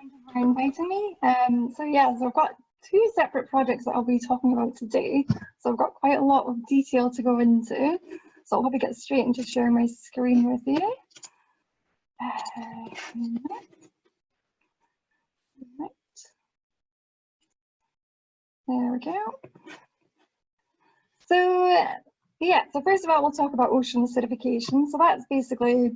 Thank you for inviting me. So I've got two separate projects that I'll be talking about today. So I've got quite a lot of detail to go into. So I'll probably get straight into sharing my screen with you. Right. There we go. So first of all, we'll talk about ocean acidification. So that's basically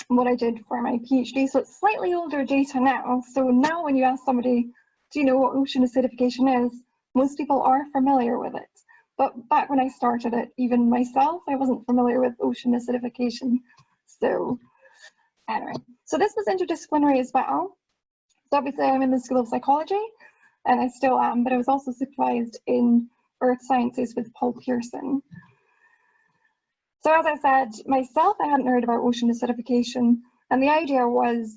what I did for my PhD. So it's slightly older data now. So now when you ask somebody, do you know what ocean acidification is? Most people are familiar with it. But back when I started it, even myself, I wasn't familiar with ocean acidification. So anyway, so this was interdisciplinary as well. So obviously I'm in the School of Psychology, and I still am, but I was also supervised in Earth Sciences with Paul Pearson. So as I said, myself, I hadn't heard about ocean acidification, and the idea was,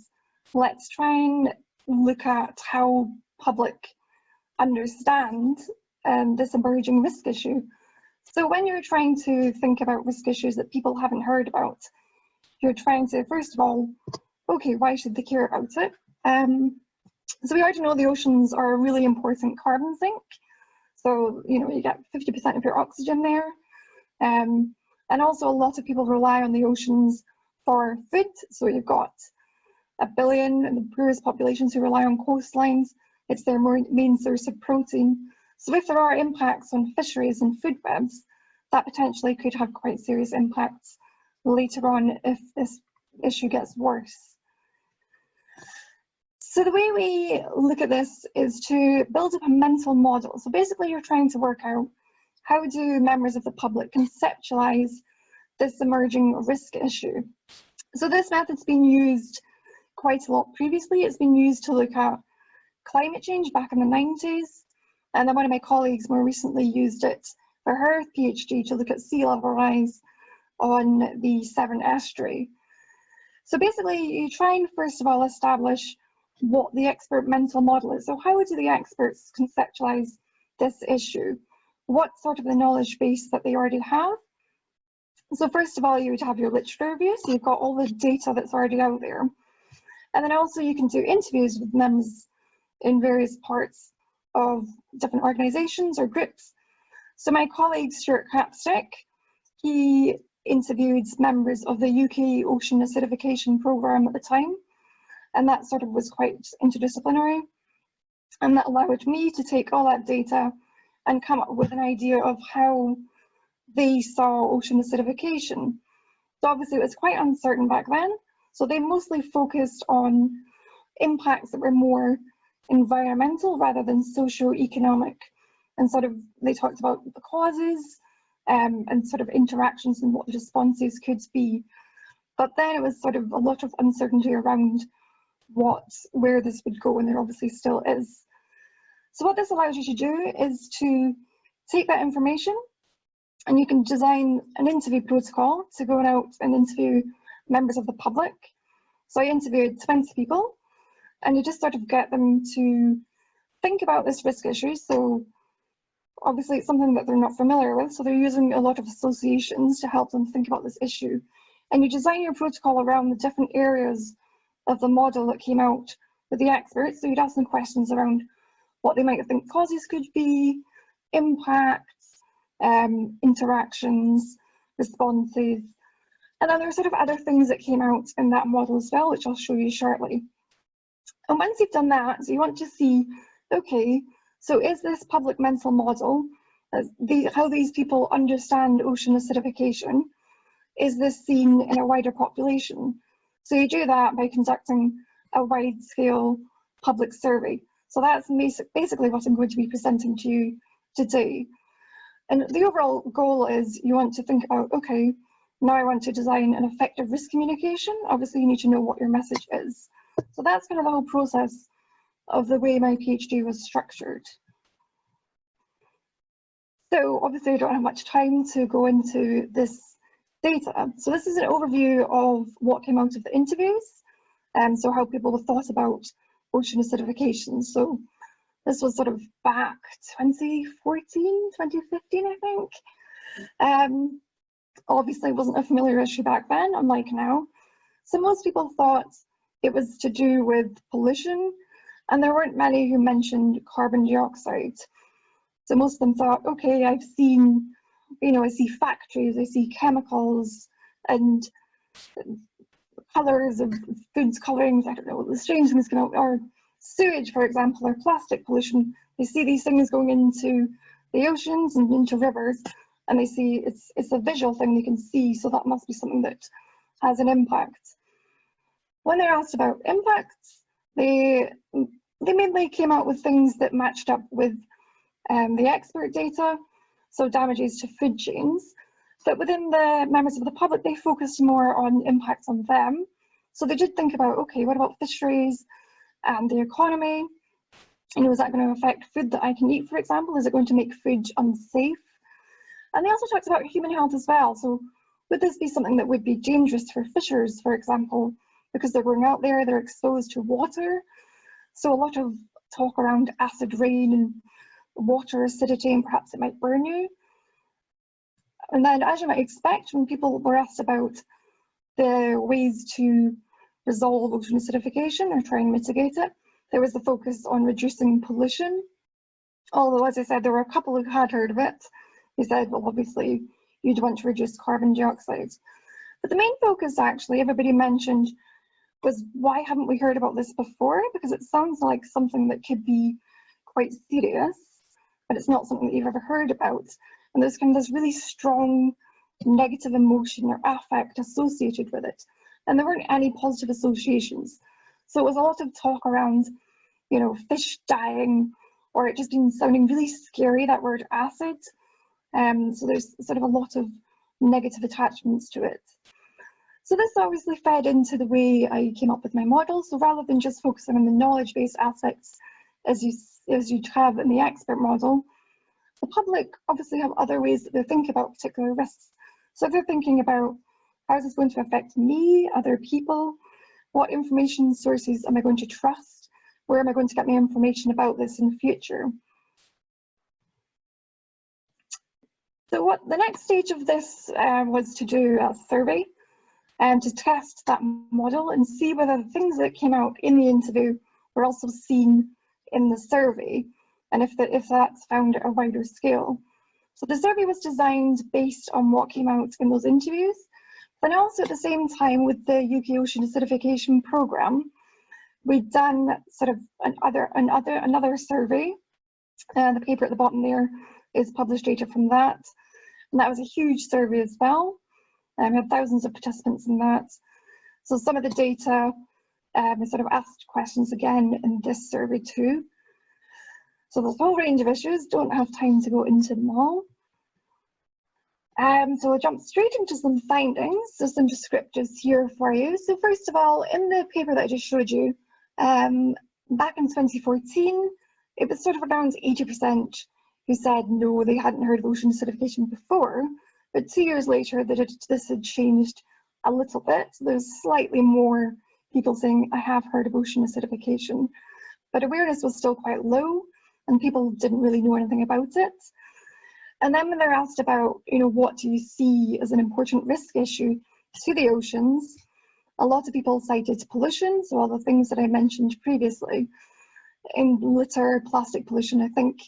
let's try and look at how public understand this emerging risk issue. So when you're trying to think about risk issues that people haven't heard about, you're trying to, first of all, okay, why should they care about it? So we already know the oceans are a really important carbon sink. So, you know, you get 50% of your oxygen there. And also a lot of people rely on the oceans for food. So you've got 1 billion in the poorest populations who rely on coastlines. It's their main source of protein. So if there are impacts on fisheries and food webs, that potentially could have quite serious impacts later on if this issue gets worse. So the way we look at this is to build up a mental model. So basically you're trying to work out, how do members of the public conceptualize this emerging risk issue? So this method's been used quite a lot previously. It's been used to look at climate change back in the 90s. And then one of my colleagues more recently used it for her PhD to look at sea level rise on the Severn Estuary. So basically you try and first of all establish what the expert mental model is. So how do the experts conceptualize this issue? What's sort of the knowledge base that they already have? So first of all, you would have your literature review, so you've got all the data that's already out there. And then also you can do interviews with members in various parts of different organisations or groups. So my colleague Stuart Capstick, he interviewed members of the UK Ocean Acidification Programme at the time, and that sort of was quite interdisciplinary, and that allowed me to take all that data and come up with an idea of how they saw ocean acidification. So obviously it was quite uncertain back then, so they mostly focused on impacts that were more environmental rather than socio-economic, and sort of they talked about the causes and sort of interactions and what the responses could be. But then it was sort of a lot of uncertainty around where this would go, and there obviously still is. So what this allows you to do is to take that information, and you can design an interview protocol to go out and interview members of the public. So I interviewed 20 people, and you just sort of get them to think about this risk issue. So obviously it's something that they're not familiar with, so they're using a lot of associations to help them think about this issue. And you design your protocol around the different areas of the model that came out with the experts. So you'd ask them questions around what they might think causes could be, impacts, interactions, responses. And then there are sort of other things that came out in that model as well, which I'll show you shortly. And once you've done that, so you want to see, okay, so is this public mental model, how these people understand ocean acidification, is this seen in a wider population? So you do that by conducting a wide-scale public survey. So that's basically what I'm going to be presenting to you today. And the overall goal is you want to think about, okay, now I want to design an effective risk communication. Obviously you need to know what your message is. So that's kind of the whole process of the way my PhD was structured. So obviously I don't have much time to go into this data. So this is an overview of what came out of the interviews, so how people thought about ocean acidification. So this was sort of back 2014, 2015, I think. Obviously it wasn't a familiar issue back then, unlike now. So most people thought it was to do with pollution, And there weren't many who mentioned carbon dioxide. So most of them thought, okay, I've seen, I see factories, I see chemicals and colours of foods, colourings, I don't know, the strange things going out, or sewage, for example, or plastic pollution. They see these things going into the oceans and into rivers, and they see it's a visual thing they can see, so that must be something that has an impact. When they're asked about impacts, they mainly came out with things that matched up with the expert data, so damages to food chains. But within the members of the public, they focused more on impacts on them. So they did think about, okay, what about fisheries and the economy? Is that going to affect food that I can eat, for example? Is it going to make food unsafe? And they also talked about human health as well. So would this be something that would be dangerous for fishers, for example, because they're going out there, they're exposed to water? So a lot of talk around acid rain and water acidity, and perhaps it might burn you. And then, as you might expect, when people were asked about the ways to resolve ocean acidification or try and mitigate it, there was the focus on reducing pollution. Although, as I said, there were a couple who had heard of it. They said, well, obviously, you'd want to reduce carbon dioxide. But the main focus, actually, everybody mentioned, was why haven't we heard about this before? Because it sounds like something that could be quite serious, but it's not something that you've ever heard about. And there's kind of this really strong negative emotion or affect associated with it. And there weren't any positive associations. So it was a lot of talk around, fish dying, or it just been sounding really scary, that word acid. So there's sort of a lot of negative attachments to it. So this obviously fed into the way I came up with my model. So rather than just focusing on the knowledge-based aspects as you'd have in the expert model, the public obviously have other ways that they think about particular risks. So they're thinking about, how is this going to affect me, other people? What information sources am I going to trust? Where am I going to get my information about this in the future? So what the next stage of this was to do a survey and to test that model and see whether the things that came out in the interview were also seen in the survey, and if that's found at a wider scale. So the survey was designed based on what came out in those interviews, but also at the same time with the UK Ocean Acidification Programme, we'd done sort of another survey. The paper at the bottom there is published data from that, and that was a huge survey as well. We had thousands of participants in that. So some of the data, we sort of asked questions again in this survey too. So there's a whole range of issues, don't have time to go into them all. So we'll jump straight into some findings, so some descriptors here for you. So first of all, in the paper that I just showed you, back in 2014, it was sort of around 80% who said no, they hadn't heard of ocean acidification before, but 2 years later, this had changed a little bit. There's slightly more people saying, I have heard of ocean acidification, but awareness was still quite low, and people didn't really know anything about it. And then when they're asked about, what do you see as an important risk issue to the oceans, a lot of people cited pollution, so all the things that I mentioned previously. In litter, plastic pollution, I think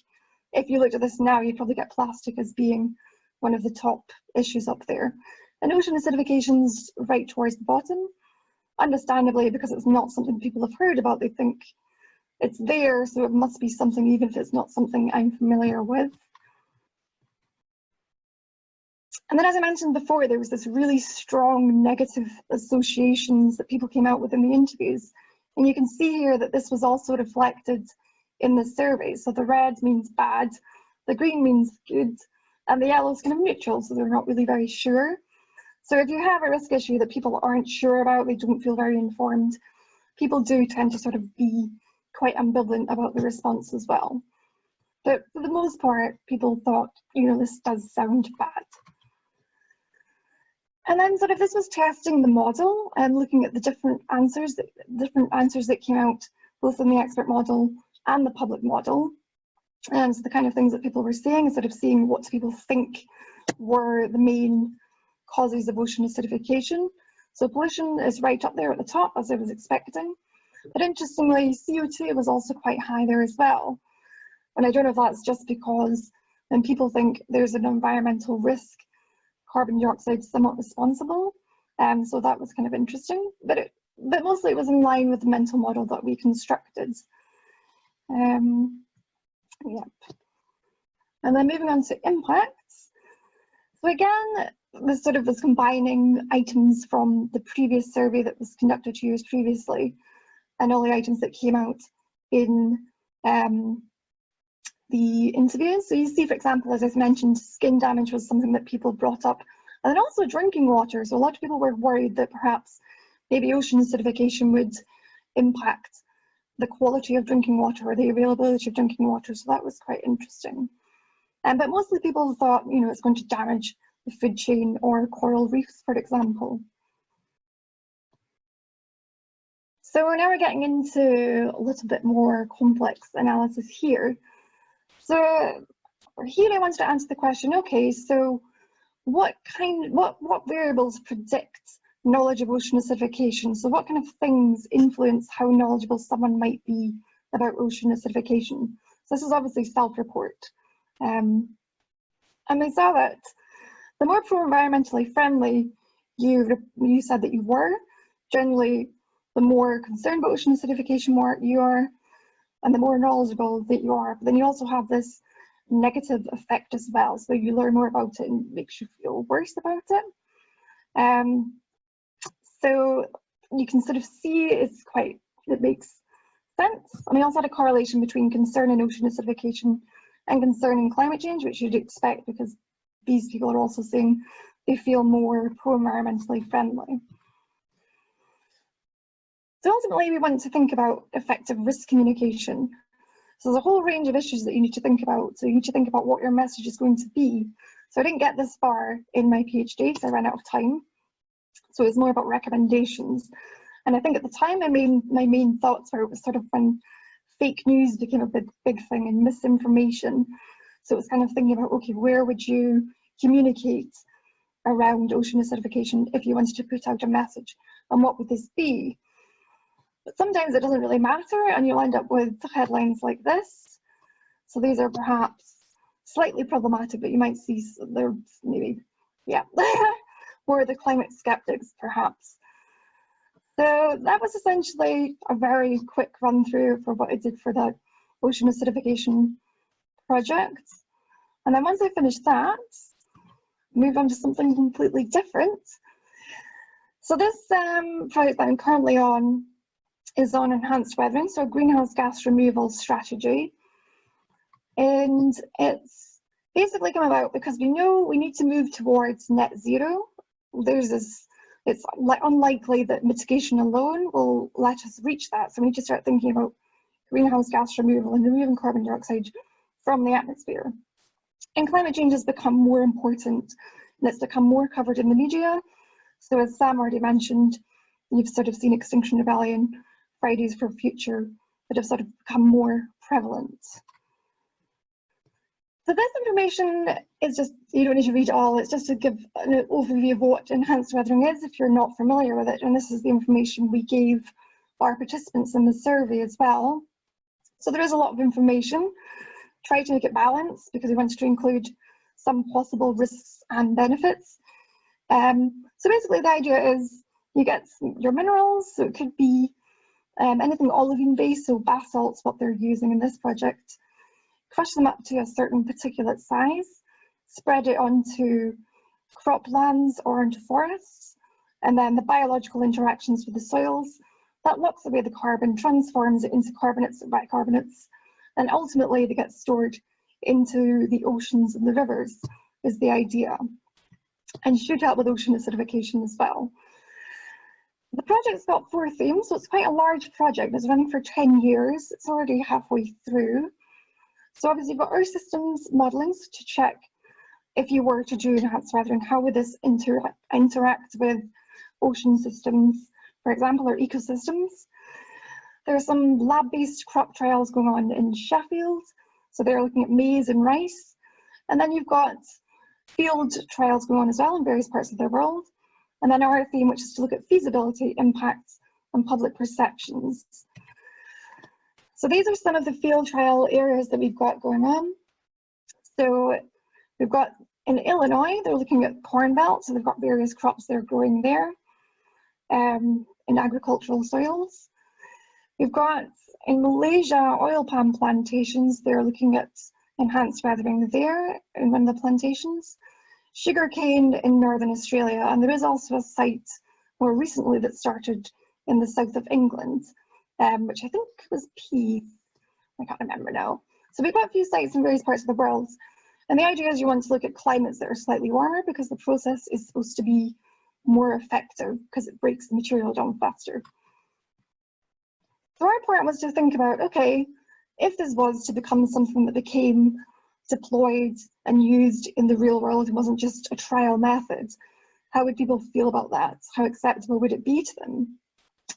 if you looked at this now, you'd probably get plastic as being one of the top issues up there. And ocean acidification's right towards the bottom, understandably, because it's not something people have heard about. They think it's there, so it must be something, even if it's not something I'm familiar with. And then, as I mentioned before, there was this really strong negative associations that people came out with in the interviews. And you can see here that this was also reflected in the survey. So the red means bad, the green means good, and the yellow is kind of neutral, so they're not really very sure. So if you have a risk issue that people aren't sure about, they don't feel very informed, people do tend to sort of be quite ambivalent about the response as well. But for the most part, people thought, this does sound bad. And then sort of this was testing the model and looking at the different answers that came out both in the expert model and the public model. And so the kind of things that people were saying is sort of seeing what people think were the main causes of ocean acidification. So pollution is right up there at the top, as I was expecting. But interestingly, CO2 was also quite high there as well. And I don't know if that's just because when people think there's an environmental risk, carbon dioxide is somewhat responsible. So that was kind of interesting, but mostly it was in line with the mental model that we constructed. Yep. And then moving on to impacts. So again, this sort of was combining items from the previous survey that was conducted 2 years previously, and all the items that came out in the interviews. So you see, for example, as I've mentioned, skin damage was something that people brought up, and then also drinking water. So a lot of people were worried that perhaps maybe ocean acidification would impact the quality of drinking water or the availability of drinking water. So that was quite interesting. But mostly people thought, you know, it's going to damage the food chain or coral reefs, for example. So now we're getting into a little bit more complex analysis here. So here I wanted to answer the question, okay, so what variables predict knowledge of ocean acidification? So what kind of things influence how knowledgeable someone might be about ocean acidification? So this is obviously self-report. And we saw that the more pro-environmentally friendly you said that you were, generally the more concerned about ocean acidification you are, and the more knowledgeable that you are. But then you also have this negative effect as well. So you learn more about it and it makes you feel worse about it. So you can sort of see it makes sense. And we also had a correlation between concern in ocean acidification and concern in climate change, which you'd expect because these people are also saying they feel more pro-environmentally friendly. So ultimately, we want to think about effective risk communication. So there's a whole range of issues that you need to think about. So you need to think about what your message is going to be. So I didn't get this far in my PhD because I ran out of time. So it's more about recommendations. And I think at the time, my main thoughts were, it was sort of when fake news became a big thing and misinformation. So it was kind of thinking about, okay, where would you communicate around ocean acidification if you wanted to put out a message, and what would this be? But sometimes it doesn't really matter, and you'll end up with headlines like this. So these are perhaps slightly problematic, but you might see they're maybe, yeah, more the climate skeptics perhaps. So that was essentially a very quick run through for what I did for the ocean acidification project. And then once I finished that, move on to something completely different. So this project that I'm currently on is on enhanced weathering, so a greenhouse gas removal strategy. And it's basically come about because we know we need to move towards net zero. It's unlikely that mitigation alone will let us reach that. So we need to start thinking about greenhouse gas removal and removing carbon dioxide from the atmosphere. And climate change has become more important and it's become more covered in the media. So as Sam already mentioned, you've sort of seen Extinction Rebellion, Fridays for Future, that have sort of become more prevalent. So this information is just, you don't need to read it all, it's just to give an overview of what enhanced weathering is if you're not familiar with it. And this is the information we gave our participants in the survey as well. So there is a lot of information. Try to make it balanced because we wanted to include some possible risks and benefits. So basically the idea is you get your minerals, so it could be anything olivine based, so basalt's what they're using in this project. Crush them up to a certain particulate size, spread it onto croplands or into forests, and then the biological interactions with the soils, that locks away the carbon, transforms it into carbonates and bicarbonates, and ultimately they get stored into the oceans and the rivers, is the idea. And should help with ocean acidification as well. The project's got 4 themes, so it's quite a large project. It's running for 10 years. It's already halfway through. So obviously you've got Earth systems modelling to check if you were to do enhanced weathering, how would this interact with ocean systems, for example, or ecosystems. There are some lab-based crop trials going on in Sheffield. So they're looking at maize and rice. And then you've got field trials going on as well in various parts of the world. And then our theme, which is to look at feasibility, impacts, and public perceptions. So these are some of the field trial areas that we've got going on. So we've got in Illinois, they're looking at corn belt, so they've got various crops they're growing there in agricultural soils. We've got in Malaysia, oil palm plantations, they're looking at enhanced weathering there in one of the plantations. Sugarcane in Northern Australia, and there is also a site more recently that started in the south of England, which I think was Peace, I can't remember now. So we've got a few sites in various parts of the world, and the idea is you want to look at climates that are slightly warmer because the process is supposed to be more effective because it breaks the material down faster. So our point was to think about, okay, if this was to become something that became deployed and used in the real world and wasn't just a trial method, how would people feel about that? How acceptable would it be to them?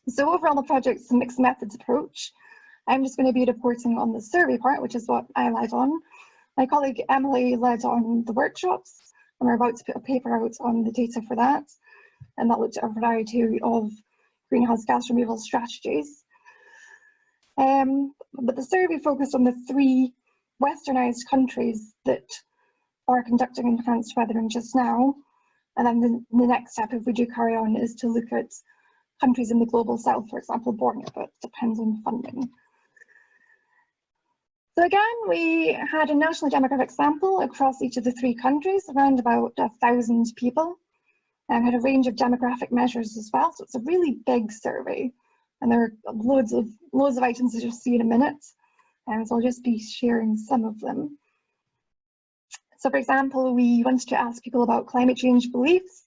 So overall, the project's a mixed methods approach. I'm just going to be reporting on the survey part, which is what I led on. My colleague Emily led on the workshops, and we're about to put a paper out on the data for that. And that looked at a variety of greenhouse gas removal strategies. But the survey focused on the 3 westernized countries that are conducting enhanced weathering just now. And then the next step, if we do carry on, is to look at countries in the global south, for example, Borneo, but depends on funding. So again, we had a national demographic sample across each of the 3 countries, around about 1,000 people, and had a range of demographic measures as well. So it's a really big survey, and there are loads of items that you'll see in a minute. And so I'll just be sharing some of them. So for example, we wanted to ask people about climate change beliefs,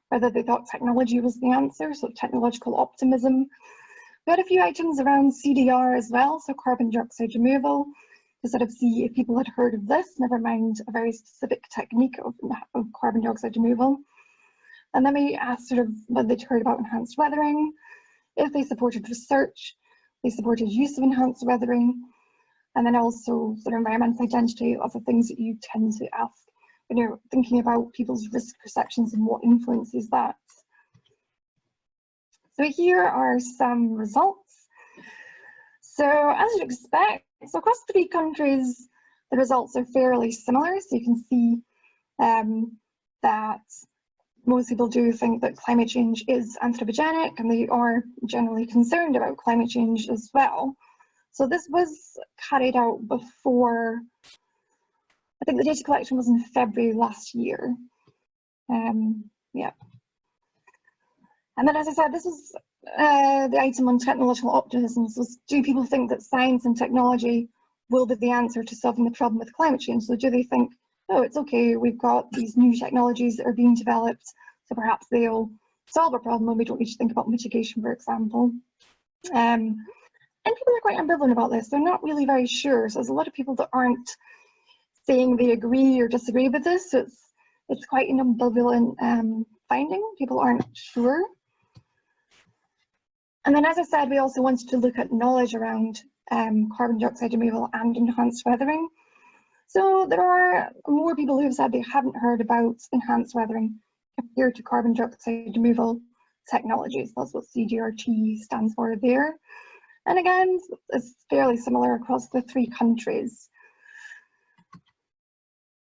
whether they thought technology was the answer, so technological optimism. We had a few items around CDR as well, so carbon dioxide removal, to sort of see if people had heard of this, never mind a very specific technique of carbon dioxide removal. And then we asked sort of whether they'd heard about enhanced weathering, if they supported research, they supported use of enhanced weathering, and then also sort of environmental identity, other things that you tend to ask when you're thinking about people's risk perceptions and what influences that. So here are some results. So as you'd expect, so across 3 countries, the results are fairly similar. So you can see that most people do think that climate change is anthropogenic, and they are generally concerned about climate change as well. So this was carried out before, I think the data collection was in February last year. Yeah. And then, as I said, this was the item on technological optimism. So do people think that science and technology will be the answer to solving the problem with climate change? So do they think, oh, it's okay, we've got these new technologies that are being developed, so perhaps they'll solve a problem and we don't need to think about mitigation, for example. And people are quite ambivalent about this. They're not really very sure. So there's a lot of people that aren't saying they agree or disagree with this. So it's quite an ambivalent finding. People aren't sure. And then, as I said, we also wanted to look at knowledge around carbon dioxide removal and enhanced weathering. So there are more people who have said they haven't heard about enhanced weathering compared to carbon dioxide removal technologies. That's what CDRT stands for there. And again, it's fairly similar across the 3 countries.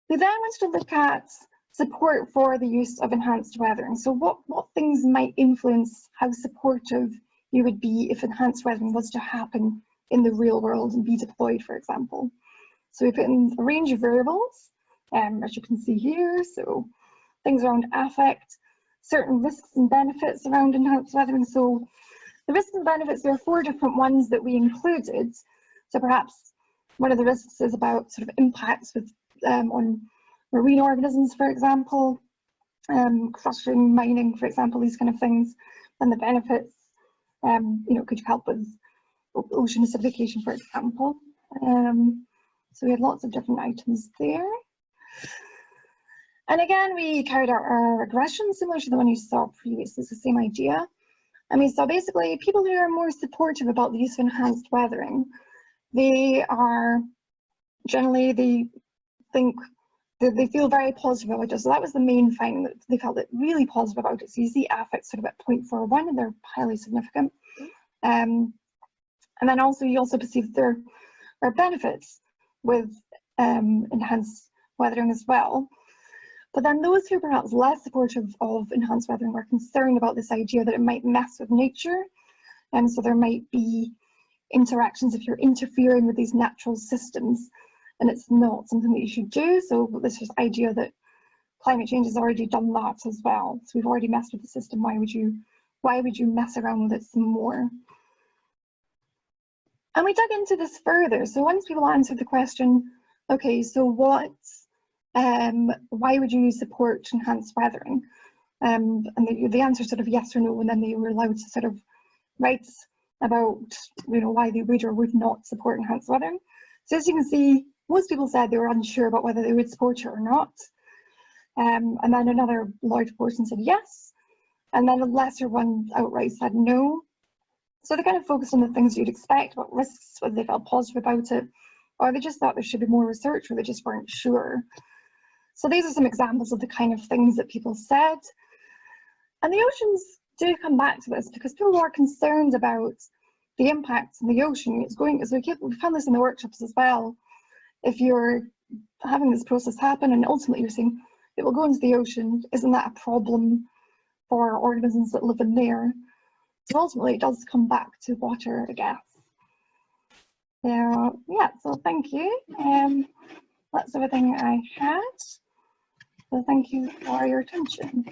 We then wanted to look at support for the use of enhanced weathering. So what things might influence how supportive you would be if enhanced weathering was to happen in the real world and be deployed, for example. So we put in a range of variables, as you can see here. So things around affect, certain risks and benefits around enhanced weathering. So the risks and benefits, there are 4 different ones that we included. So perhaps one of the risks is about sort of impacts with on marine organisms, for example, crushing, mining, for example, these kind of things. And the benefits, could help with ocean acidification, for example. So we had lots of different items there. And again, we carried out our regression, similar to the one you saw previously. It's the same idea. And we saw basically people who are more supportive about the use of enhanced weathering, they are generally, they feel very positive about it. So that was the main thing, that they felt really positive about it. So you see affects sort of at 0.41, and they're highly significant. And then also you also perceive there are benefits with enhanced weathering as well. But then those who are perhaps less supportive of enhanced weathering are concerned about this idea that it might mess with nature. And so there might be interactions if you're interfering with these natural systems, and it's not something that you should do. So this is idea that climate change has already done that as well. So we've already messed with the system. Why would you mess around with it some more? And we dug into this further. So once people answered the question, okay, so why would you support enhanced weathering? And the answer sort of yes or no, and then they were allowed to sort of write about why they would or would not support enhanced weathering. So as you can see, most people said they were unsure about whether they would support it or not. And then another large portion said yes, and then a lesser one outright said no. So they kind of focused on the things you'd expect about risks, whether they felt positive about it, or they just thought there should be more research, or they just weren't sure. So these are some examples of the kind of things that people said. And the oceans do come back to this because people are concerned about the impacts on the ocean. We found this in the workshops as well. If you're having this process happen and ultimately you're saying it will go into the ocean, isn't that a problem for organisms that live in there? So ultimately it does come back to water, I guess. So yeah, so thank you. That's everything I had. So thank you for your attention.